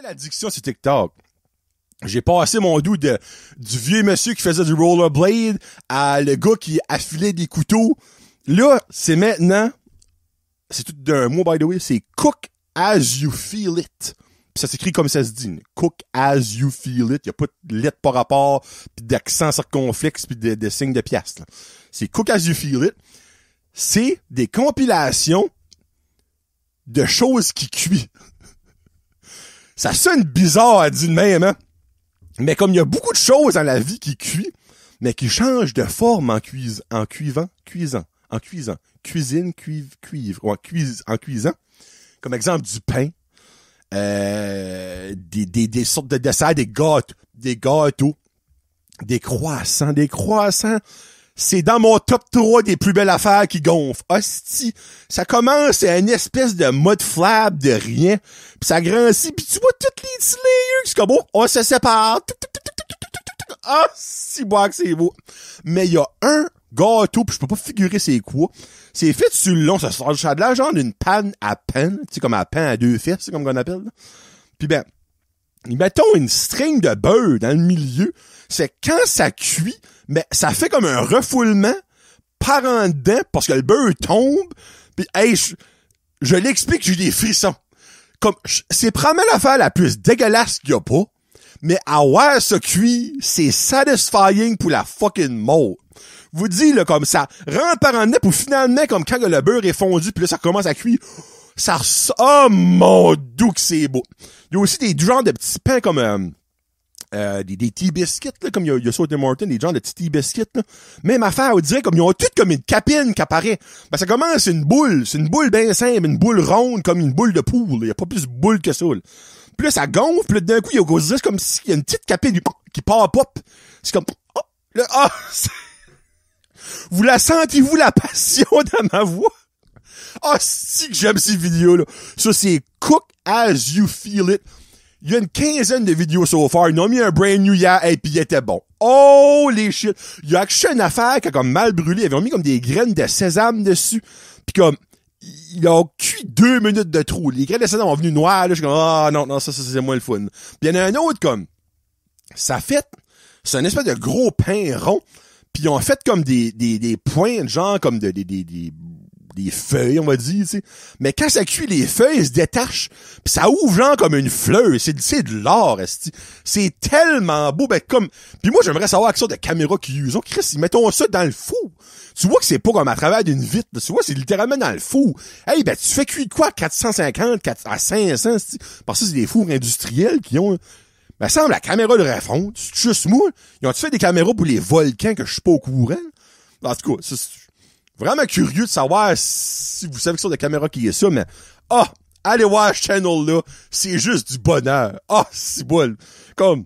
L'addiction, c'est TikTok. J'ai passé mon doux du vieux monsieur qui faisait du rollerblade à le gars qui affilait des couteaux. Là, c'est maintenant, c'est tout d'un mot, by the way, c'est cook as you feel it. Pis ça s'écrit comme ça se dit. Cook as you feel it. Y a pas de lettre par rapport, pis d'accent circonflexe, pis de signes de piastres. C'est cook as you feel it. C'est des compilations de choses qui cuisent. Ça sonne bizarre à dire de même, hein? Mais comme il y a beaucoup de choses dans la vie qui cuisent, mais qui changent de forme en cuisant. Cuisine, cuivre. Ouais, en cuisant. Comme exemple, du pain. Des sortes de desserts, des gâteaux, des croissants. C'est dans mon top 3 des plus belles affaires qui gonflent. Hostie, ça commence, c'est une espèce de mode flab de rien, puis ça grandit, puis tu vois toutes les petits layers, c'est comme beau, on se sépare. Ah, si bois que c'est beau. Mais il y a un gâteau, puis je peux pas figurer c'est quoi. C'est fait sur le long, ça sort de là, genre d'une panne à pain, tu sais, comme à pain à deux fesses, comme on appelle. Là. Puis ben, mettons une string de beurre dans le milieu, c'est quand ça cuit, mais ça fait comme un refoulement par en dedans, parce que le beurre tombe, puis hey, je l'explique, j'ai des frissons. Comme, c'est probablement l'affaire la plus dégueulasse qu'il y a pas, mais à voir ça cuit, c'est satisfying pour la fucking mort. Vous dites, là, comme ça, rentre par en dedans, pour finalement, comme quand le beurre est fondu, puis là, ça commence à cuire, ça ressort, oh mon doux que c'est beau. Il y a aussi des genres de petits pains comme, des tea biscuits, là, comme il y a ça au Tim Hortons, des genres de petits tea biscuits, là. Même affaire, on dirait comme ils ont toutes comme une capine qui apparaît. Ben, ça commence, c'est une boule bien simple, une boule ronde, comme une boule de poule, il y a pas plus de boule que ça, là. Puis là, ça gonfle, puis là, d'un coup, il y a comme s'il y a une petite capine qui part pop. C'est comme, oh, là, ah, vous la sentez-vous, la passion dans ma voix? Ah, si que j'aime ces vidéos-là. Ça, c'est Cook as you feel it. Il y a une quinzaine de vidéos so far. Ils ont mis un brand new hier, et puis il était bon. Oh, les shit. Il y a acheté une affaire qui a comme mal brûlé. Ils avaient mis comme des graines de sésame dessus. Puis comme, ils ont cuit 2 minutes de trop. Les graines de sésame ont venu noires, là. Je suis comme, ah, non, ça, c'est moins le fun. Puis il y en a un autre comme, c'est un espèce de gros pain rond. Puis ils ont fait comme des points, genre comme des feuilles, on va dire, tu sais. Mais quand ça cuit, les feuilles se détachent, pis ça ouvre genre comme une fleur. C'est de l'or, esti. C'est tellement beau, ben comme. Puis moi, j'aimerais savoir quelle sorte de caméra qu'ils usent. Oh, Chris, mettons ça dans le four. Tu vois que c'est pas comme à travers d'une vitre. Tu vois, c'est littéralement dans le four. Hey, ben tu fais cuire quoi? 450, à 500, esti. Parce que c'est des fours industriels qui ont. Ben, semble la caméra de refond. C'est juste moi. Ils ont-tu fait des caméras pour les volcans que je suis pas au courant? En tout cas, c'est vraiment curieux de savoir si vous savez que c'est de caméra qui est ça, mais, allez voir ce channel-là. C'est juste du bonheur. C'est bon. Comme,